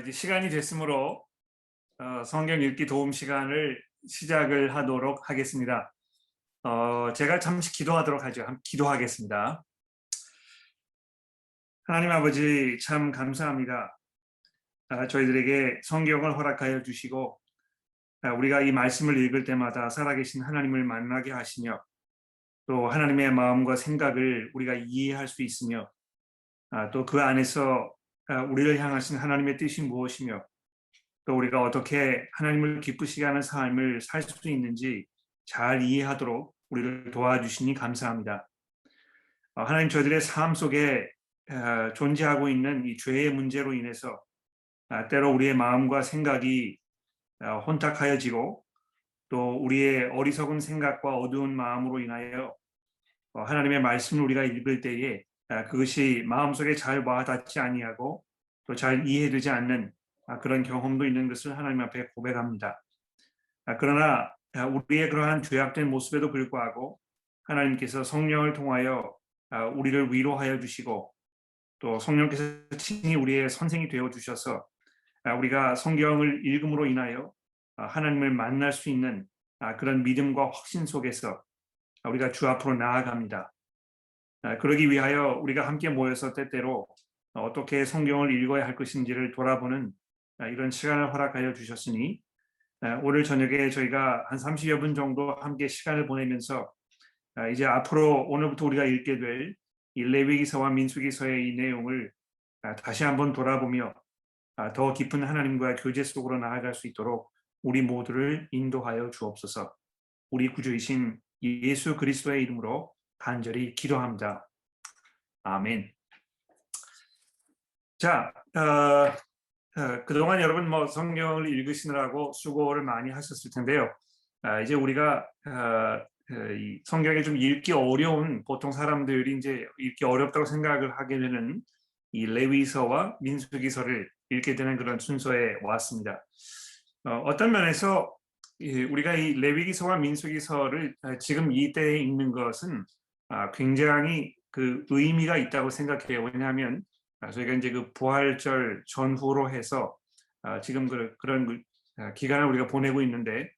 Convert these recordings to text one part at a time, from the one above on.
이제 시간이 됐으므로 성경 읽기 도움 시간을 시작을 하도록 하겠습니다. 제가 잠시 기도하도록 하죠. 기도하겠습니다. 하나님 아버지 참 감사합니다. 저희들에게 성경을 허락하여 주시고 우리가 이 말씀을 읽을 때마다 살아계신 하나님을 만나게 하시며 또 하나님의 마음과 생각을 우리가 이해할 수 있으며 또 그 안에서 우리를 향하신 하나님의 뜻이 무엇이며 또 우리가 어떻게 하나님을 기쁘시게 하는 삶을 살 수 있는지 잘 이해하도록 우리를 도와주시니 감사합니다. 하나님, 저희들의 삶 속에 존재하고 있는 이 죄의 문제로 인해서 때로 우리의 마음과 생각이 혼탁하여지고 또 우리의 어리석은 생각과 어두운 마음으로 인하여 하나님의 말씀을 우리가 읽을 때에 그것이 마음속에 잘 와닿지 아니하고 또 잘 이해되지 않는 그런 경험도 있는 것을 하나님 앞에 고백합니다. 그러나 우리의 그러한 죄악된 모습에도 불구하고 하나님께서 성령을 통하여 우리를 위로하여 주시고 또 성령께서 친히 우리의 선생이 되어 주셔서 우리가 성경을 읽음으로 인하여 하나님을 만날 수 있는 그런 믿음과 확신 속에서 우리가 주 앞으로 나아갑니다. 그러기 위하여 우리가 함께 모여서 때때로 어떻게 성경을 읽어야 할 것인지를 돌아보는 이런 시간을 허락하여 주셨으니 오늘 저녁에 저희가 한 30여 분 정도 함께 시간을 보내면서 이제 앞으로 오늘부터 우리가 읽게 될 이 레위기서와 민수기서의 이 내용을 다시 한번 돌아보며 더 깊은 하나님과 교제 속으로 나아갈 수 있도록 우리 모두를 인도하여 주옵소서. 우리 구주이신 예수 그리스도의 이름으로 간절히 기도합니다. 아멘. 자, 그동안 여러분 성경을 읽으시느라고 수고를 많이 하셨을 텐데요. 이제 우리가 이 성경에 좀 읽기 어려운, 보통 사람들이 이제 읽기 어렵다고 생각을 하게 되는 이 레위서와 민수기서를 읽게 되는 그런 순서에 왔습니다. 어떤 면에서 우리가 이 레위기서와 민수기서를 지금 이때에 읽는 것은 굉장히 그 의미가 있다고 생각해요. 왜냐하면 저희가 이제 그 부활절 전후로 해서 지금 그런 기간을 우리가 보내고 있는데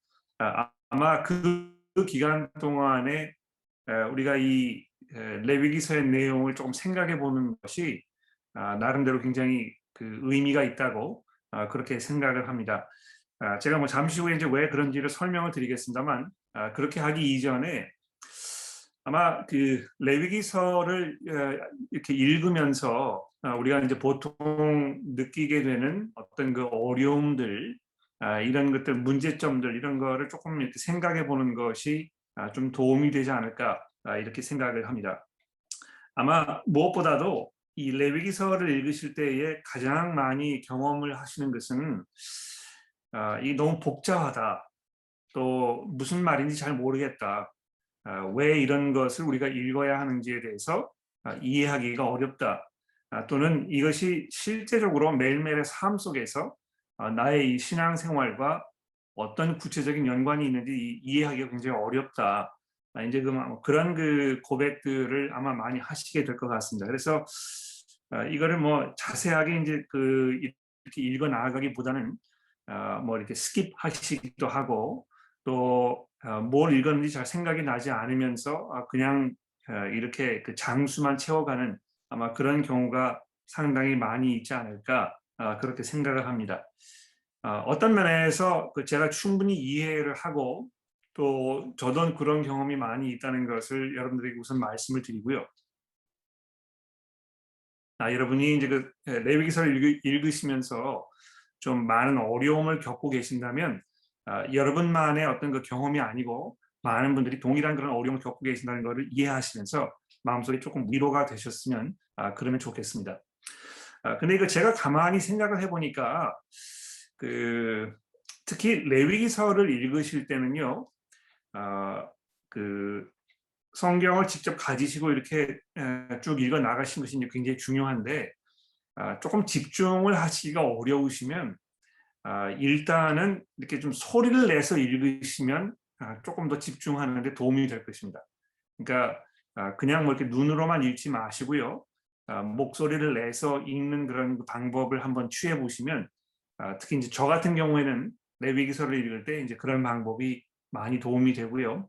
아마 그 기간 동안에 우리가 이 레위기서의 내용을 조금 생각해 보는 것이 나름대로 굉장히 그 의미가 있다고 그렇게 생각을 합니다. 제가 뭐 잠시 후에 이제 왜 그런지를 설명을 드리겠습니다만 그렇게 하기 이전에 아마 그 레위기서를 이렇게 읽으면서 우리가 이제 보통 느끼게 되는 어떤 그 어려움들, 이런 것들, 문제점들 이런 거를 조금 이렇게 생각해 보는 것이 좀 도움이 되지 않을까 이렇게 생각을 합니다. 아마 무엇보다도 이 레위기서를 읽으실 때에 가장 많이 경험을 하시는 것은 이 너무 복잡하다. 또 무슨 말인지 잘 모르겠다. 왜 이런 것을 우리가 읽어야 하는지에 대해서 이해하기가 어렵다. 또는 이것이 실제적으로 매일매일의 삶 속에서 나의 이 신앙생활과 어떤 구체적인 연관이 있는지 이해하기가 굉장히 어렵다. 이제 그런 그 고백들을 아마 많이 하시게 될 것 같습니다. 그래서 이거를 뭐 자세하게 이제 이렇게 읽어 나가기보다는 뭐 이렇게 스킵하시기도 하고 또 뭘 읽었는지 잘 생각이 나지 않으면서 그냥 이렇게 그 장수만 채워가는 아마 그런 경우가 상당히 많이 있지 않을까 그렇게 생각을 합니다. 어떤 면에서 제가 충분히 이해를 하고 또 저도 그런 경험이 많이 있다는 것을 여러분들에게 우선 말씀을 드리고요. 여러분이 이제 그 레위기서를 읽으시면서 좀 많은 어려움을 겪고 계신다면 여러분만의 어떤 그 경험이 아니고 많은 분들이 동일한 그런 어려움을 겪고 계신다는 것을 이해하시면서 마음속에 조금 위로가 되셨으면 그러면 좋겠습니다. 근데 이거 제가 가만히 생각을 해보니까 특히 레위기서를 읽으실 때는요, 그 성경을 직접 가지시고 이렇게 쭉 읽어 나가신 것이 굉장히 중요한데 조금 집중을 하시기가 어려우시면 일단은 이렇게 좀 소리를 내서 읽으시면 조금 더 집중하는 데 도움이 될 것입니다. 그러니까 그냥 뭐 이렇게 눈으로만 읽지 마시고요. 목소리를 내서 읽는 그런 그 방법을 한번 취해 보시면 특히 이제 저 같은 경우에는 레위기서를 읽을 때 이제 그런 방법이 많이 도움이 되고요.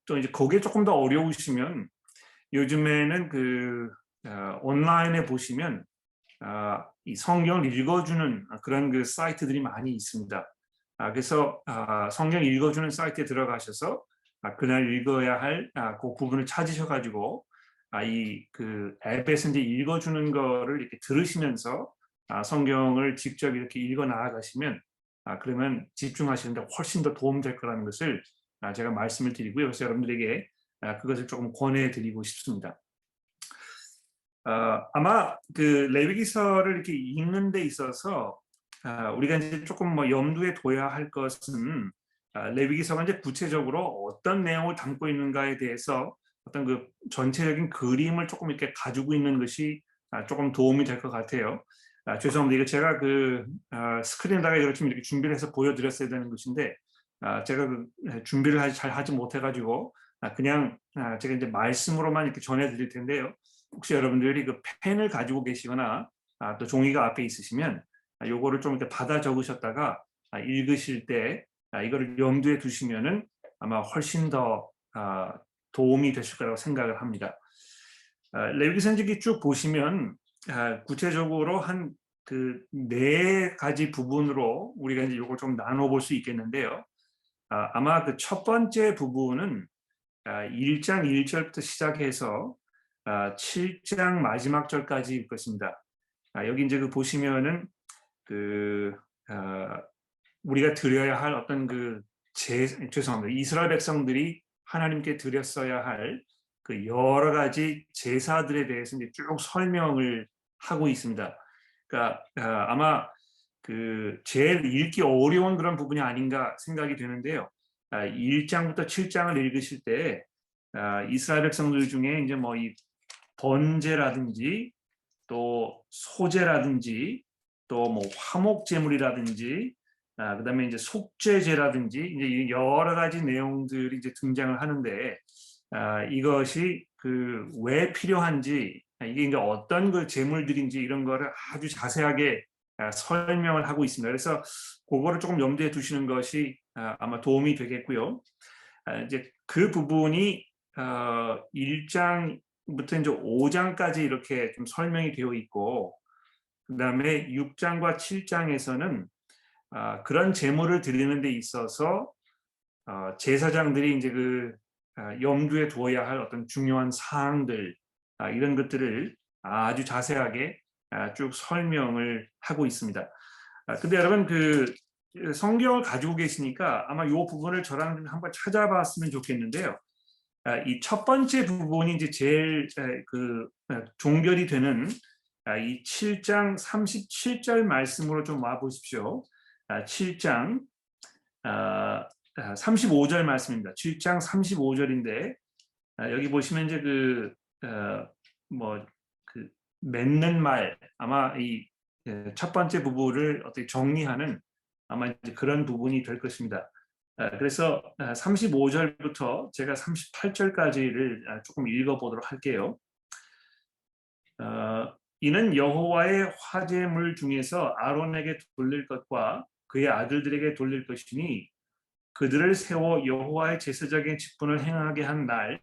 또 이제 그게 조금 더 어려우시면 요즘에는 온라인에 보시면 이 성경을 읽어주는 그런 그 사이트들이 많이 있습니다. 그래서 성경 읽어주는 사이트에 들어가셔서 그날 읽어야 할 그 부분을 찾으셔가지고 이 그 앱에서 이제 읽어주는 거를 이렇게 들으시면서 성경을 직접 이렇게 읽어 나아가시면 그러면 집중하시는데 훨씬 더 도움될 거라는 것을 제가 말씀을 드리고요. 그래서 여러분들에게 그것을 조금 권해드리고 싶습니다. 아마 그 레위기서를 이렇게 읽는 데 있어서 우리가 이제 조금 뭐 염두에 둬야 할 것은 레위기서가 이제 구체적으로 어떤 내용을 담고 있는가에 대해서 어떤 그 전체적인 그림을 조금 이렇게 가지고 있는 것이 조금 도움이 될 것 같아요. 죄송합니다. 이거 제가 스크린에다가 이걸 좀 이렇게 준비를 해서 보여드렸어야 되는 것인데 제가 준비를 잘 하지 못해가지고 그냥 제가 이제 말씀으로만 이렇게 전해드릴 텐데요. 혹시 여러분들이 그 펜을 가지고 계시거나 또 종이가 앞에 있으시면 요거를 좀 이렇게 받아 적으셨다가 읽으실 때 이거를 염두에 두시면은 아마 훨씬 더 도움이 되실 거라고 생각을 합니다. 레위기서기 쭉 보시면 구체적으로 한 그 4가지 부분으로 우리가 이제 요걸 좀 나눠 볼 수 있겠는데요. 아마 그 첫 번째 부분은 1장 1절부터 시작해서 7장 마지막 절까지일 것입니다. 여기 이제 그 보시면은 우리가 드려야 할 어떤 죄송합니다. 이스라엘 백성들이 하나님께 드렸어야 할 그 여러 가지 제사들에 대해서 이제 쭉 설명을 하고 있습니다. 그러니까 아마 제일 읽기 어려운 그런 부분이 아닌가 생각이 되는데요. 1장부터 7장을 읽으실 때 이스라엘 백성들 중에 이제 뭐 이 번제라든지 또 소제라든지 또 뭐 화목 제물이라든지 그다음에 이제 속죄제라든지 이제 여러 가지 내용들이 이제 등장을 하는데 이것이 왜 필요한지 이게 이제 어떤 그 제물들인지 이런 거를 아주 자세하게 설명을 하고 있습니다. 그래서 그거를 조금 염두에 두시는 것이 아마 도움이 되겠고요. 이제 그 부분이 1장부터 이제 5장까지 이렇게 좀 설명이 되어 있고 그다음에 6장과 7장에서는 그런 제물을 드리는 데 있어서 제사장들이 이제 염두에 두어야 할 어떤 중요한 사항들 이런 것들을 아주 자세하게 쭉 설명을 하고 있습니다. 근데 여러분 성경을 가지고 계시니까 아마 이 부분을 저랑 한번 찾아봤으면 좋겠는데요. 이 첫 번째 부분이 이제 제일 종결이 되는 이 7장 37절 말씀으로 좀 와 보십시오. 7장 35절 말씀입니다. 7장 35절인데 여기 보시면 이제 맺는 말 아마 이 첫 번째 부분을 어떻게 정리하는 아마 이제 그런 부분이 될 것입니다. 그래서 35절부터 제가 38절까지를 조금 읽어보도록 할게요. 이는 여호와의 화제물 중에서 아론에게 돌릴 것과 그의 아들들에게 돌릴 것이니 그들을 세워 여호와의 제사장의 직분을 행하게 한 날,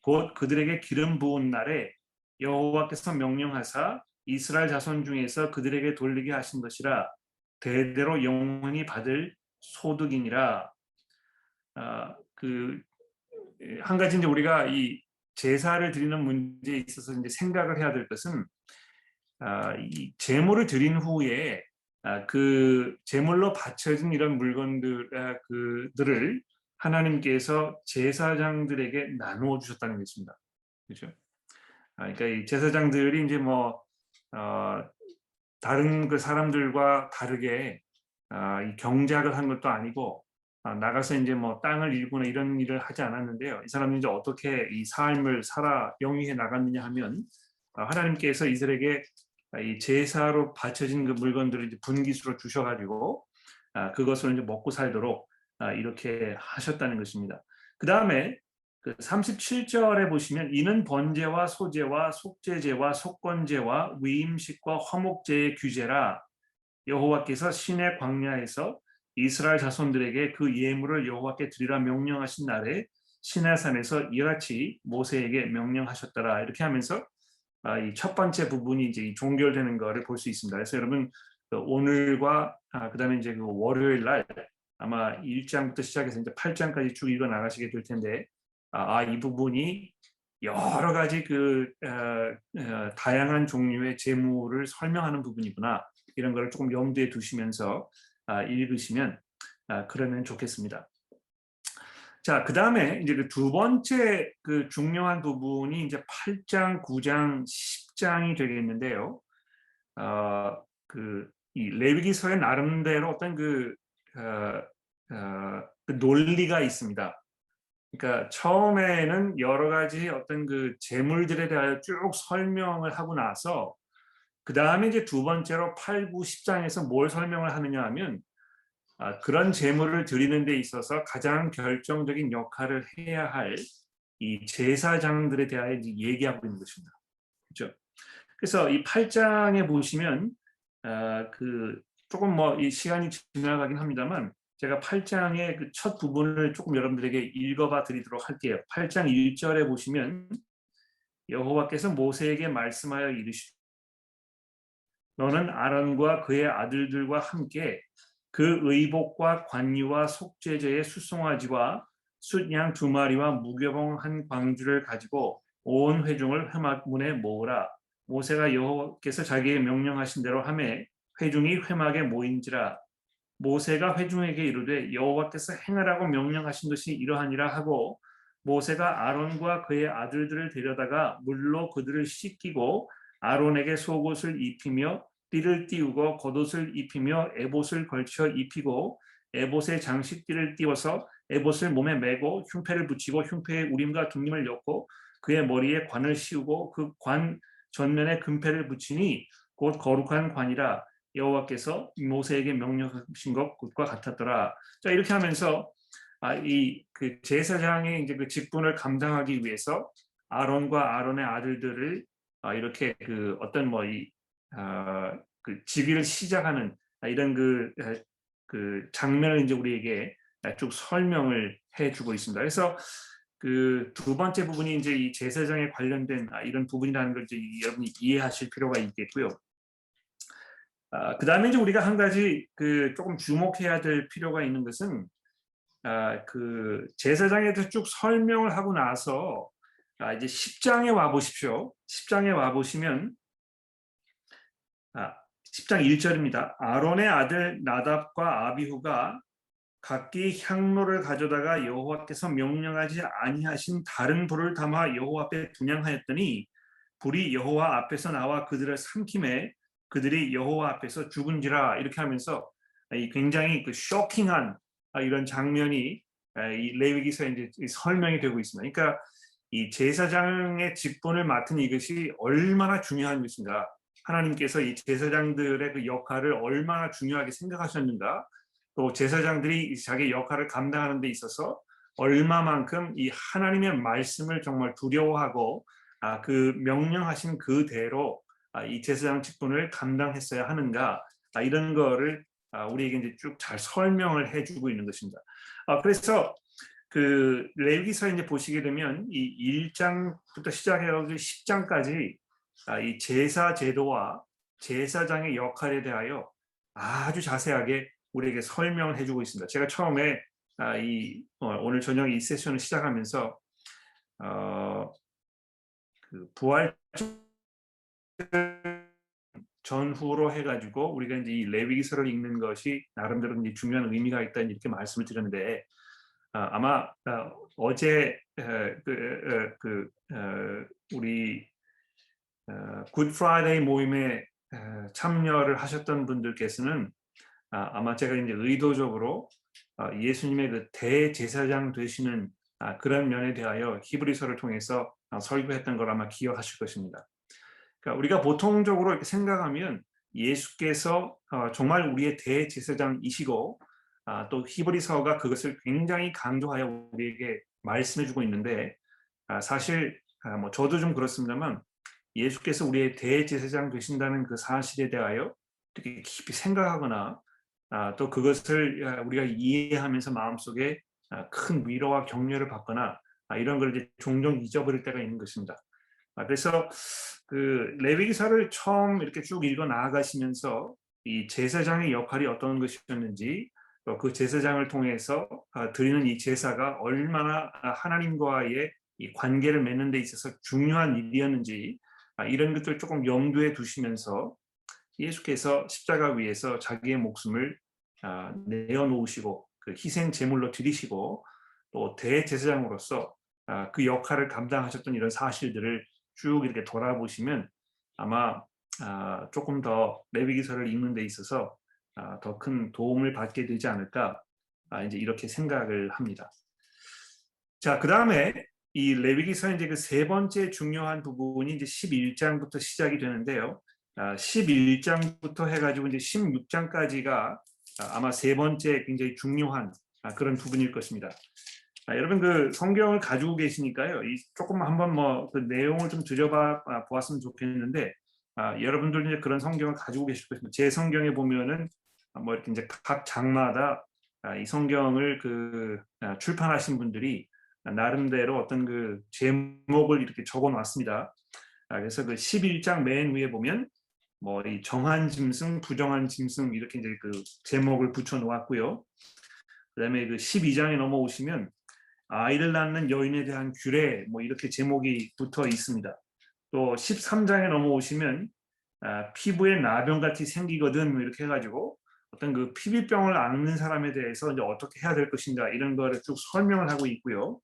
곧 그들에게 기름 부은 날에 여호와께서 명령하사 이스라엘 자손 중에서 그들에게 돌리게 하신 것이라 대대로 영원히 받을 소득이니라. 한 가지 이제 우리가 이 제사를 드리는 문제에 있어서 이제 생각을 해야 될 것은 이 제물을 드린 후에 그 제물로 바쳐진 이런 물건들을 하나님께서 제사장들에게 나누어 주셨다는 것입니다. 그렇죠? 그러니까 이 제사장들이 이제 다른 그 사람들과 다르게 이 경작을 한 것도 아니고 나가서 이제 뭐 땅을 일구나 이런 일을 하지 않았는데요. 이 사람이 이제 어떻게 이 삶을 살아 영위해 나갔느냐 하면 하나님께서 이들에게 이 제사로 바쳐진 그 물건들을 이제 분깃으로 주셔가지고 그것을 이제 먹고 살도록 이렇게 하셨다는 것입니다. 그 다음에 그 37절에 보시면 이는 번제와 소제와 속죄제와 속건제와 위임식과 화목제의 규제라 여호와께서 시내 광야에서 이스라엘 자손들에게 그 예물을 여호와께 드리라 명령하신 날에 시내산에서 이같이 모세에게 명령하셨더라. 이렇게 하면서 이 첫 번째 부분이 이제 이 종결되는 것을 볼 수 있습니다. 그래서 여러분 오늘과 그다음에 이제 그 월요일 날 아마 1장부터 시작해서 이제 8장까지 쭉 읽어 나가시게 될 텐데 이 부분이 여러 가지 다양한 종류의 제물을 설명하는 부분이구나. 이런 걸 조금 염두에 두시면서 읽으시면 그러면 좋겠습니다. 자, 그다음에 이제 그 두 번째 그 중요한 부분이 이제 8장, 9장, 10장이 되겠는데요. 이 레위기서의 나름대로 어떤 그 논리가 있습니다. 그러니까 처음에는 여러 가지 어떤 그 제물들에 대하여 쭉 설명을 하고 나서 그 다음에 이제 두 번째로 8, 9, 10장에서 뭘 설명을 하느냐 하면 그런 제물을 드리는 데 있어서 가장 결정적인 역할을 해야 할 이 제사장들에 대하여 이제 얘기하고 있는 것입니다. 그렇죠? 그래서 이 8장에 보시면 조금 뭐 이 시간이 지나가긴 합니다만 제가 8장의 그 첫 부분을 조금 여러분들에게 읽어봐 드리도록 할게요. 8장 1절에 보시면 여호와께서 모세에게 말씀하여 이르시되 너는 아론과 그의 아들들과 함께 그 의복과 관유와 속죄제의 수송아지와 숫양 2마리와 무교봉 1광주를 가지고 온 회중을 회막문에 모으라. 모세가 여호와께서 자기에게 명령하신 대로 하매 회중이 회막에 모인지라. 모세가 회중에게 이르되 여호와께서 행하라고 명령하신 것이 이러하니라 하고 모세가 아론과 그의 아들들을 데려다가 물로 그들을 씻기고 아론에게 속옷을 입히며 띠를 띄우고 겉옷을 입히며 에봇을 걸쳐 입히고 에봇에 장식띠를 띄워서 에봇을 몸에 메고 흉패를 붙이고 흉패에 우림과 둠림을 엮고 그의 머리에 관을 씌우고 그 관 전면에 금패를 붙이니 곧 거룩한 관이라. 여호와께서 모세에게 명령하신 것과 같았더라. 자, 이렇게 하면서 이 그 제사장의 이제 그 직분을 감당하기 위해서 아론과 아론의 아들들을 이렇게 그 어떤 뭐 이 그 직위를 시작하는 이런 그 장면을 이제 우리에게 쭉 설명을 해주고 있습니다. 그래서 그 두 번째 부분이 이제 이 제사장에 관련된 이런 부분이라는 걸 이제 여러분이 이해하실 필요가 있겠고요. 그 다음에 이제 우리가 한 가지 그 조금 주목해야 될 필요가 있는 것은 그 제사장에 대해서 쭉 설명을 하고 나서 이제 10장에 와 보십시오. 10장에 와 보시면 10장 1절입니다. 아론의 아들 나답과 아비후가 각기 향로를 가져다가 여호와께서 명령하지 아니하신 다른 불을 담아 여호와 앞에 분향하였더니 불이 여호와 앞에서 나와 그들을 삼킴에 그들이 여호와 앞에서 죽은지라. 이렇게 하면서 굉장히 그 쇼킹한 이런 장면이 이 레위기서에 이제 설명이 되고 있습니다. 그러니까 이 제사장의 직분을 맡은 이것이 얼마나 중요한 것인가, 하나님께서 이 제사장들의 그 역할을 얼마나 중요하게 생각하셨는가, 또 제사장들이 자기 역할을 감당하는 데 있어서 얼마만큼 이 하나님의 말씀을 정말 두려워하고 그 명령하신 그대로 이 제사장 직분을 감당했어야 하는가, 이런 거를 우리에게 이제 쭉 잘 설명을 해주고 있는 것입니다. 그래서 그 레위기서 이제 보시게 되면 이 1장부터 시작해서 10장까지 이 제사 제도와 제사장의 역할에 대하여 아주 자세하게 우리에게 설명을 해주고 있습니다. 제가 처음에 오늘 저녁 이 세션을 시작하면서 그 부활 전후로 해가지고 우리가 이제 이 레위기서를 읽는 것이 나름대로 이제 중요한 의미가 있다 이렇게 말씀을 드렸는데 아마 어제 우리 굿 프라이데이 모임에 참여를 하셨던 분들께서는 아마 제가 이제 의도적으로 예수님의 그 대제사장 되시는 그런 면에 대하여 히브리서를 통해서 설교했던 걸 아마 기억하실 것입니다. 그러니까 우리가 보통적으로 이렇게 생각하면 예수께서 정말 우리의 대제사장이시고 또 히브리서가 그것을 굉장히 강조하여 우리에게 말씀해주고 있는데 사실 뭐 저도 좀 그렇습니다만 예수께서 우리의 대제사장 되신다는 그 사실에 대하여 되게 깊이 생각하거나 또 그것을 우리가 이해하면서 마음속에 큰 위로와 격려를 받거나 이런 걸 이제 종종 잊어버릴 때가 있는 것입니다. 그래서 그 레위기서를 처음 이렇게 쭉 읽어 나아가시면서 이 제사장의 역할이 어떤 것이었는지 또 그 제사장을 통해서 드리는 이 제사가 얼마나 하나님과의 이 관계를 맺는 데 있어서 중요한 일이었는지 이런 것들 조금 염두에 두시면서 예수께서 십자가 위에서 자기의 목숨을 내어놓으시고 그 희생 제물로 드리시고 또 대제사장으로서 그 역할을 감당하셨던 이런 사실들을 쭉 이렇게 돌아보시면 아마 조금 더 레위기서를 읽는 데 있어서 더 큰 도움을 받게 되지 않을까 이제 이렇게 생각을 합니다. 자, 그다음에 이 레위기서 이제 그 세 번째 중요한 부분이 이제 11장부터 시작이 되는데요. 11장부터 해가지고 이제 16장까지가 아마 세 번째 굉장히 중요한 그런 부분일 것입니다. 여러분 그 성경을 가지고 계시니까요. 조금 한번 뭐 그 내용을 좀 들여봐 보았으면 좋겠는데 여러분들 이제 그런 성경을 가지고 계실 것입니다. 제 성경에 보면은 뭐 이렇게 이제 각 장마다 이 성경을 그 출판하신 분들이 나름대로 어떤 그 제목을 이렇게 적어 놨습니다. 그래서 그 11장 맨 위에 보면 뭐 이 정한 짐승, 부정한 짐승 이렇게 이제 그 제목을 붙여 놓았고요. 그다음에 그 12장에 넘어오시면 아이를 낳는 여인에 대한 규례 뭐 이렇게 제목이 붙어 있습니다. 또 13장에 넘어오시면 피부에 나병같이 생기거든 뭐 이렇게 해가지고 어떤 그 피부병을 앓는 사람에 대해서 이제 어떻게 해야 될 것인가 이런 거를 쭉 설명을 하고 있고요.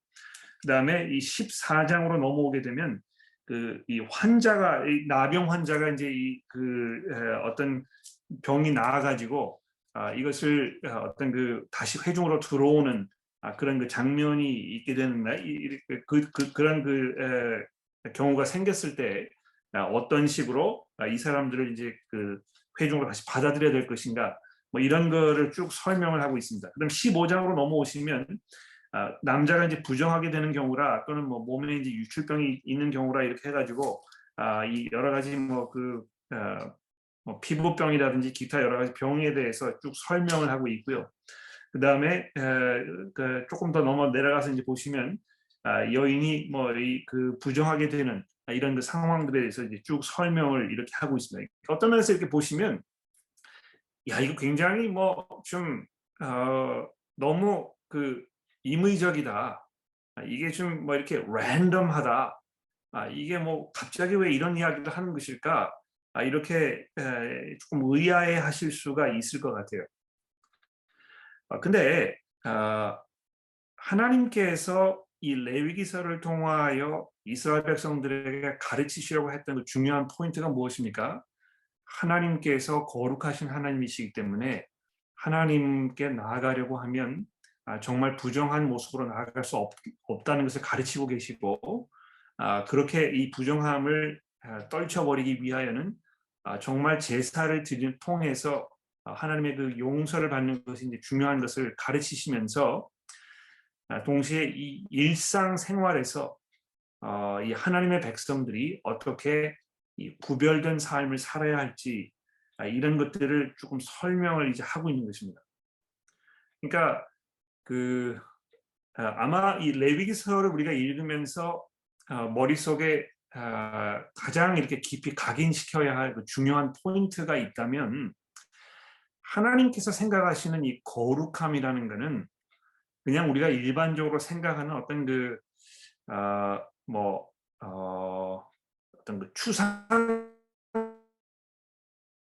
그다음에 이 14장으로 넘어오게 되면 그 이 환자가 이 나병 환자가 이제 이 그 어떤 병이 나아가지고 이것을 어떤 그 다시 회중으로 들어오는 그런 그 장면이 있게 되는 그런 그 경우가 생겼을 때 어떤 식으로 이 사람들을 이제 그 회중으로 다시 받아들여야 될 것인가 뭐 이런 거를 쭉 설명을 하고 있습니다. 그럼 15장으로 넘어오시면 남자가 이제 부정하게 되는 경우라 또는 뭐 몸에 이제 유출병이 있는 경우라 이렇게 해가지고 이 여러 가지 뭐 피부병이라든지 기타 여러 가지 병에 대해서 쭉 설명을 하고 있고요. 그 다음에 조금 더 넘어 내려가서 이제 보시면 여인이 뭐 그 부정하게 되는 이런 그 상황들에 대해서 이제 쭉 설명을 이렇게 하고 있습니다. 어떤 면에서 이렇게 보시면 야 이거 굉장히 뭐 좀 너무 그 임의적이다. 이게 좀 뭐 이렇게 랜덤하다. 이게 뭐 갑자기 왜 이런 이야기를 하는 것일까? 이렇게 조금 의아해하실 수가 있을 것 같아요. 근데 하나님께서 이 레위기서를 통하여 이스라엘 백성들에게 가르치시려고 했던 그 중요한 포인트가 무엇입니까? 하나님께서 거룩하신 하나님이시기 때문에 하나님께 나아가려고 하면 정말 부정한 모습으로 나아갈 수 없다는 것을 가르치고 계시고 그렇게 이 부정함을 떨쳐버리기 위하여는 정말 제사를 통해서 하나님의 그 용서를 받는 것이 이제 중요한 것을 가르치시면서 동시에 이 일상생활에서 이 하나님의 백성들이 어떻게 이 구별된 삶을 살아야 할지 이런 것들을 조금 설명을 이제 하고 있는 것입니다. 그러니까 그 아마 이 레위기서를 우리가 읽으면서 머릿속에 가장 이렇게 깊이 각인시켜야 할 그 중요한 포인트가 있다면 하나님께서 생각하시는 이 거룩함이라는 것은 그냥 우리가 일반적으로 생각하는 어떤 그 뭐 어떤 그 추상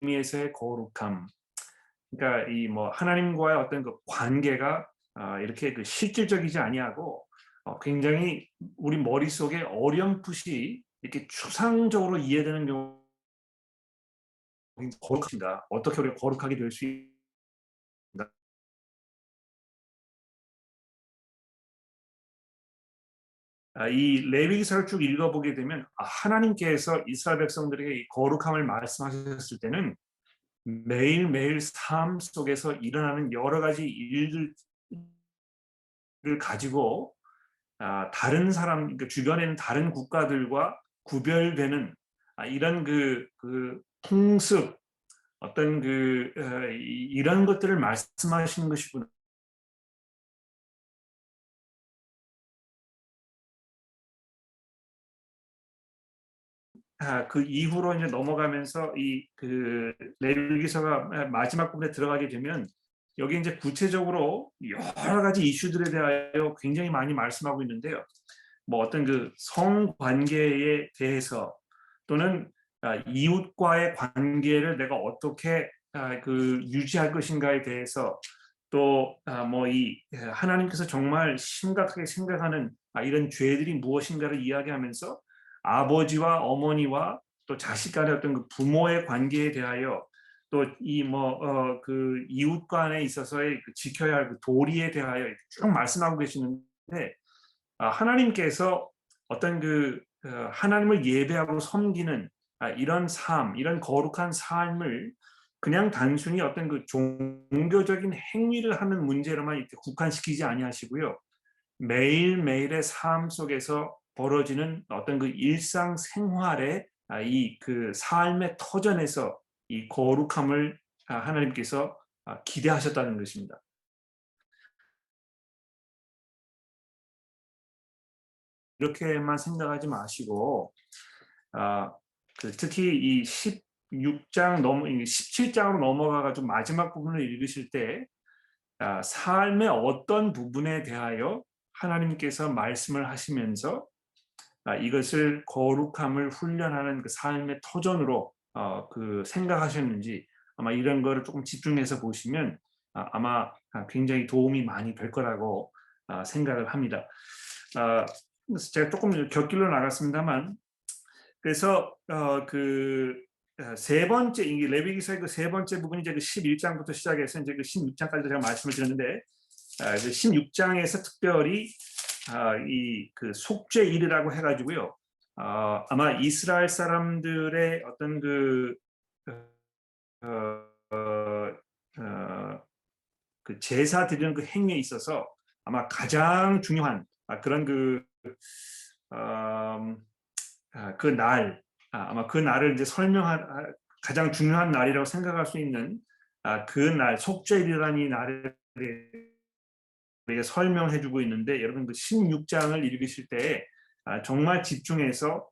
의미에서의 거룩함, 그러니까 이 뭐 하나님과의 어떤 그 관계가 이렇게 그 실질적이지 아니하고 굉장히 우리 머릿속에 어렴풋이 이렇게 추상적으로 이해되는 경우 거룩합니다. 어떻게 우리가 거룩하게 될 수 있나? 이 레위기서를 쭉 읽어보게 되면 하나님께서 이스라엘 백성들에게 이 거룩함을 말씀하셨을 때는 매일매일 삶 속에서 일어나는 여러 가지 일들을 가지고 다른 사람, 그러니까 주변에 있는 다른 국가들과 구별되는 이런 그 풍습, 어떤 이런 것들을 말씀하시는 것이구나. 그 이후로 이제 넘어가면서 이 그 레위기서가 마지막 부분에 들어가게 되면 여기 이제 구체적으로 여러 가지 이슈들에 대하여 굉장히 많이 말씀하고 있는데요. 뭐 어떤 그 성관계에 대해서 또는 이웃과의 관계를 내가 어떻게 유지할 것인가에 대해서 또 뭐 이 하나님께서 정말 심각하게 생각하는 이런 죄들이 무엇인가를 이야기하면서 아버지와 어머니와 또 자식 간의 어떤 그 부모의 관계에 대하여 또 이 뭐 그 이웃 간에 있어서의 그 지켜야 할 그 도리에 대하여 쭉 말씀하고 계시는데 하나님께서 어떤 하나님을 예배하고 섬기는 이런 삶, 이런 거룩한 삶을 그냥 단순히 어떤 그 종교적인 행위를 하는 문제로만 이렇게 국한시키지 아니하시고요. 매일매일의 삶 속에서 벌어지는 어떤 그 일상생활의 이 그 삶의 터전에서 이 거룩함을 하나님께서 기대하셨다는 것입니다. 이렇게만 생각하지 마시고 특히 이 16장 넘어 17장으로 넘어가 가지고 마지막 부분을 읽으실 때 삶의 어떤 부분에 대하여 하나님께서 말씀을 하시면서 이것을 거룩함을 훈련하는 그 삶의 터전으로 생각하셨는지 아마 이런 거를 조금 집중해서 보시면 아마 굉장히 도움이 많이 될 거라고 생각을 합니다. 그래서 제가 조금 곁길로 나갔습니다만 그래서 세 번째 이 레위기서의 그 세 번째 부분이 이제 그 11장부터 시작해서 이제 그 16장까지 제가 말씀을 드렸는데 16장에서 특별히 이 그 속죄일이라고 해가지고요. 아마 이스라엘 사람들의 어떤 어, 어, 그 제사 드리는 그 행위에 있어서 아마 가장 중요한 그런 음, 날, 아마 그 날을 이제 설명한 가장 중요한 날이라고 생각할 수 있는 그 날, 속죄일이라는 이 날을 우리가 설명해주고 있는데 여러분 그 16장을 읽으실 때 정말 집중해서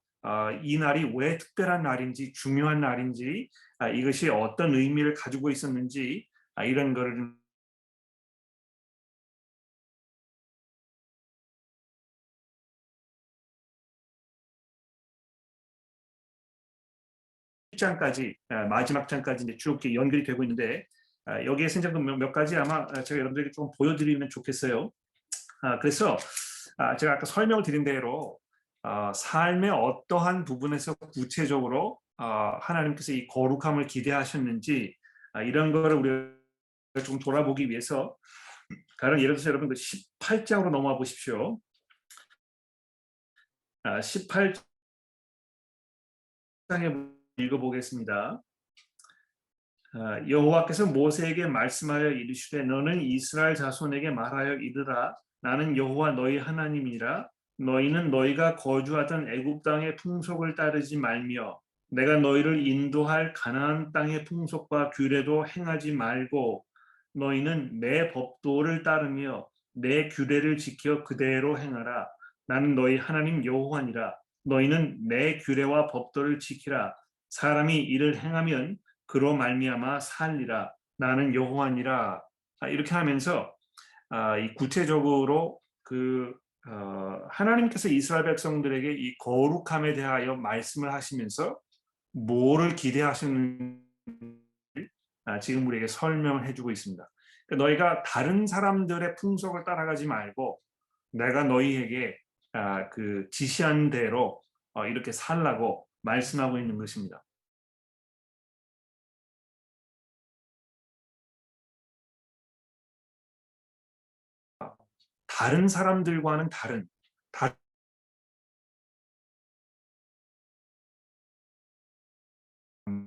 이 날이 왜 특별한 날인지 중요한 날인지 이것이 어떤 의미를 가지고 있었는지 이런 거를 1장까지 마지막 장까지 이제 쭉 연결이 되고 있는데 여기에서 이제 몇 가지 아마 제가 여러분들에게 좀 보여드리면 좋겠어요. 그래서 제가 아까 설명을 드린 대로 삶의 어떠한 부분에서 구체적으로 하나님께서 이 거룩함을 기대하셨는지 이런 거를 우리가 좀 돌아보기 위해서 가령 예를 들어서 여러분 18장으로 넘어와 보십시오. 18장에 읽어보겠습니다. 여호와께서 모세에게 말씀하여 이르시되 너는 이스라엘 자손에게 말하여 이르라 나는 여호와 너희 하나님이라 너희는 너희가 거주하던 애굽 땅의 풍속을 따르지 말며 내가 너희를 인도할 가나안 땅의 풍속과 규례도 행하지 말고 너희는 내 법도를 따르며 내 규례를 지켜 그대로 행하라 나는 너희 하나님 여호와니라 너희는 내 규례와 법도를 지키라 사람이 이를 행하면 그로 말미암아 살리라 나는 여호와니라 이렇게 하면서 이 구체적으로 하나님께서 이스라엘 백성들에게 이 거룩함에 대하여 말씀을 하시면서 뭐를 기대하시는지 지금 우리에게 설명을 해주고 있습니다. 그러니까 너희가 다른 사람들의 풍속을 따라가지 말고 내가 너희에게 지시한 대로 이렇게 살라고 말씀하고 있는 것입니다. 다른 사람들과는 다른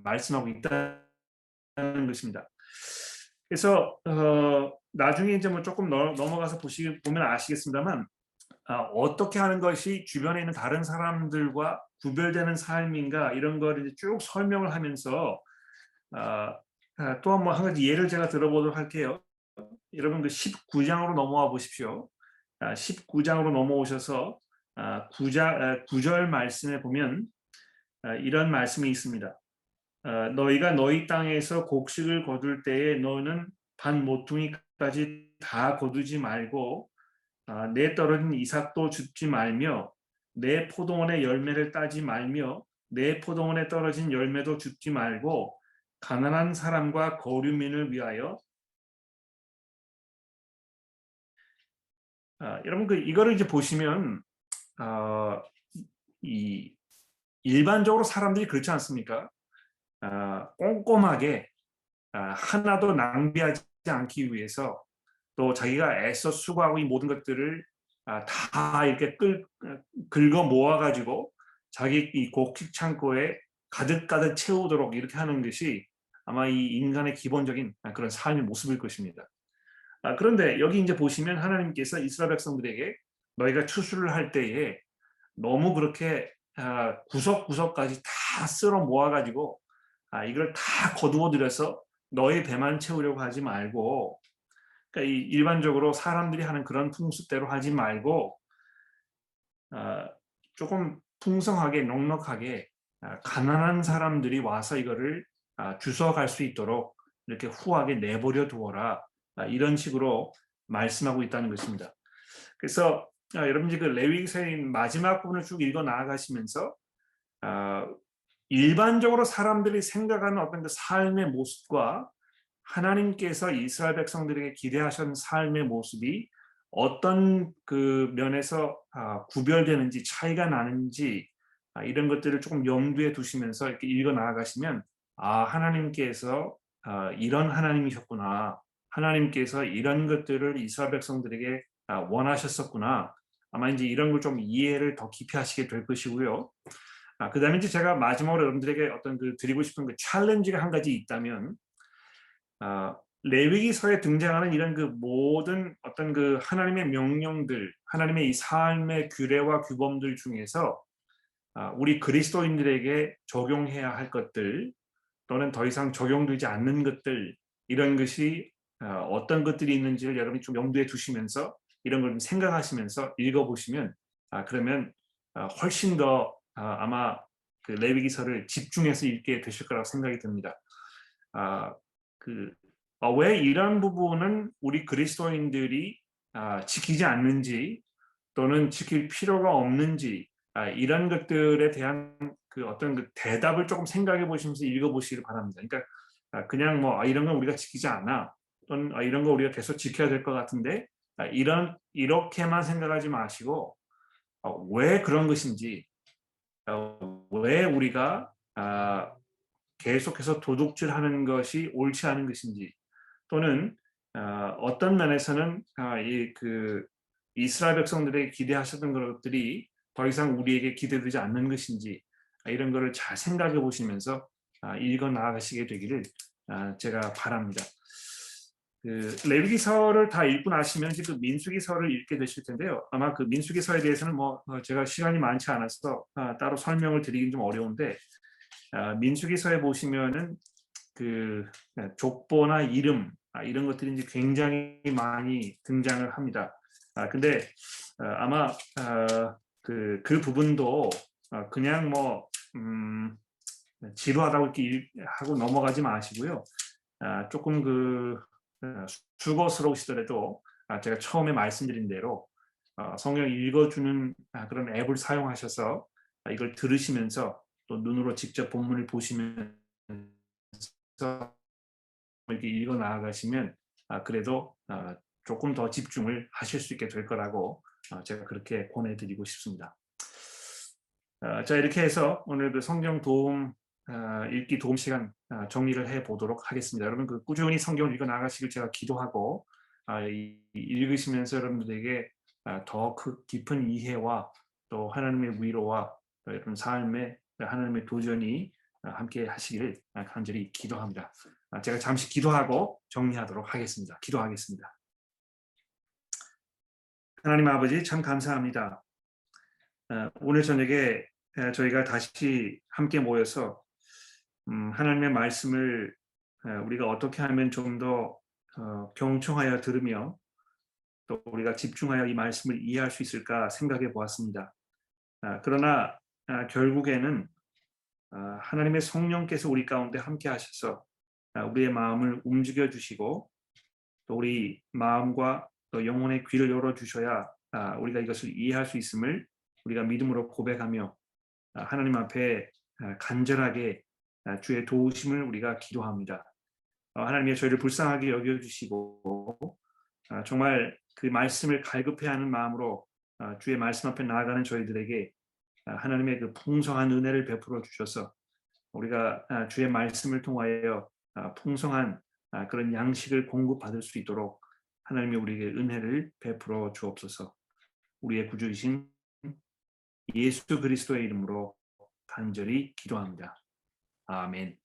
말씀하고 있다는 것입니다. 그래서 나중에 이제 뭐 조금 넘어가서 보면 아시겠습니다만 어떻게 하는 것이 주변에 있는 다른 사람들과 구별되는 삶인가 이런 거를 이제 쭉 설명을 하면서 또 한 가지 예를 제가 들어보도록 할게요. 여러분 그 19장으로 넘어와 보십시오. 19장으로 넘어오셔서 9절 말씀에 보면 이런 말씀이 있습니다. 너희가 너희 땅에서 곡식을 거둘 때에 너는 반 모퉁이까지 다 거두지 말고 내 떨어진 이삭도 줍지 말며 내 포도원의 열매를 따지 말며 내 포도원에 떨어진 열매도 줍지 말고 가난한 사람과 거류민을 위하여 여러분 이거를 이제 보시면 이 일반적으로 사람들이 그렇지 않습니까? 꼼꼼하게 하나도 낭비하지 않기 위해서 또 자기가 애써 수고하고 이 모든 것들을 다 이렇게 긁어 모아가지고 자기 이 곡식 창고에 가득가득 채우도록 이렇게 하는 것이 아마 이 인간의 기본적인 그런 삶의 모습일 것입니다. 그런데 여기 이제 보시면 하나님께서 이스라엘 백성들에게 너희가 추수를 할 때에 너무 그렇게 구석구석까지 다 쓸어 모아가지고 이걸 다 거두어 들여서 너희 배만 채우려고 하지 말고 그러니까 일반적으로 사람들이 하는 그런 풍습대로 하지 말고 조금 풍성하게 넉넉하게 가난한 사람들이 와서 이거를 주워갈 수 있도록 이렇게 후하게 내버려 두어라 이런 식으로 말씀하고 있다는 것입니다. 그래서 여러분들이 그 레위기서의 마지막 부분을 쭉 읽어 나아가시면서 일반적으로 사람들이 생각하는 어떤 그 삶의 모습과 하나님께서 이스라엘 백성들에게 기대하신 삶의 모습이 어떤 그 면에서 구별되는지 차이가 나는지 이런 것들을 조금 염두에 두시면서 이렇게 읽어 나아가시면 하나님께서 이런 하나님이셨구나. 하나님께서 이런 것들을 이스라엘 백성들에게 원하셨었구나. 아마 이제 이런 걸 좀 이해를 더 깊이 하시게 될 것이고요. 그다음에 이제 제가 마지막으로 여러분들에게 어떤 그 드리고 싶은 그 챌린지가 한 가지 있다면 레위기서에 등장하는 이런 그 모든 어떤 그 하나님의 명령들, 하나님의 이 삶의 규례와 규범들 중에서 우리 그리스도인들에게 적용해야 할 것들 또는 더 이상 적용되지 않는 것들 이런 것이 어떤 것들이 있는지를 여러분이 좀 염두에 두시면서 이런 걸 좀 생각하시면서 읽어보시면 그러면 훨씬 더 아마 그 레위기서를 집중해서 읽게 되실 거라고 생각이 듭니다. 왜 이런 부분은 우리 그리스도인들이 지키지 않는지 또는 지킬 필요가 없는지 이런 것들에 대한 그 어떤 그 대답을 조금 생각해 보시면서 읽어보시길 바랍니다. 그러니까 그냥 뭐 이런 건 우리가 지키지 않아 또는 이런 거 우리가 계속 지켜야 될 것 같은데 이렇게만 생각하지 마시고 왜 그런 것인지 왜 우리가 계속해서 도둑질하는 것이 옳지 않은 것인지 또는 어떤 면에서는 그 이스라엘 백성들에게 기대하셨던 것들이 더 이상 우리에게 기대되지 않는 것인지 이런 거를 잘 생각해 보시면서 읽어 나아가시게 되기를 제가 바랍니다. 그 레위기서를 다 읽고 나시면 이제 그 민수기서를 읽게 되실 텐데요. 아마 그 민수기서에 대해서는 뭐 제가 시간이 많지 않아서 따로 설명을 드리긴 좀 어려운데 민수기서에 보시면은 그 족보나 이름 이런 것들이 이제 굉장히 많이 등장을 합니다. 근데 아마 그 부분도 그냥 뭐 지루하다고 이렇게 하고 넘어가지 마시고요. 조금 그 수고스러우시더라도 제가 처음에 말씀드린 대로 성경 읽어주는 그런 앱을 사용하셔서 이걸 들으시면서 또 눈으로 직접 본문을 보시면서 이렇게 읽어 나아가시면 그래도 조금 더 집중을 하실 수 있게 될 거라고 제가 그렇게 권해드리고 싶습니다. 자 이렇게 해서 오늘 그 성경 도움 읽기 도움 시간 정리를 해 보도록 하겠습니다. 여러분 그 꾸준히 성경을 읽어 나가시길 제가 기도하고 읽으시면서 여러분들에게 더 깊은 이해와 또 하나님의 위로와 또 여러분 삶의 하나님의 도전이 함께 하시기를 간절히 기도합니다. 제가 잠시 기도하고 정리하도록 하겠습니다. 기도하겠습니다. 하나님 아버지 참 감사합니다. 오늘 저녁에 저희가 다시 함께 모여서 하나님의 말씀을 우리가 어떻게 하면 좀 더 경청하여 들으며 또 우리가 집중하여 이 말씀을 이해할 수 있을까 생각해 보았습니다. 그러나 결국에는 하나님의 성령께서 우리 가운데 함께 하셔서 우리의 마음을 움직여 주시고 또 우리 마음과 또 영혼의 귀를 열어 주셔야 우리가 이것을 이해할 수 있음을 우리가 믿음으로 고백하며 하나님 앞에 간절하게 주의 도우심을 우리가 기도합니다. 하나님의 저희를 불쌍하게 여겨주시고 정말 그 말씀을 갈급해하는 마음으로 주의 말씀 앞에 나아가는 저희들에게 하나님의 그 풍성한 은혜를 베풀어 주셔서 우리가 주의 말씀을 통하여 풍성한 그런 양식을 공급받을 수 있도록 하나님이 우리에게 은혜를 베풀어 주옵소서. 우리의 구주이신 예수 그리스도의 이름으로 간절히 기도합니다. 아멘.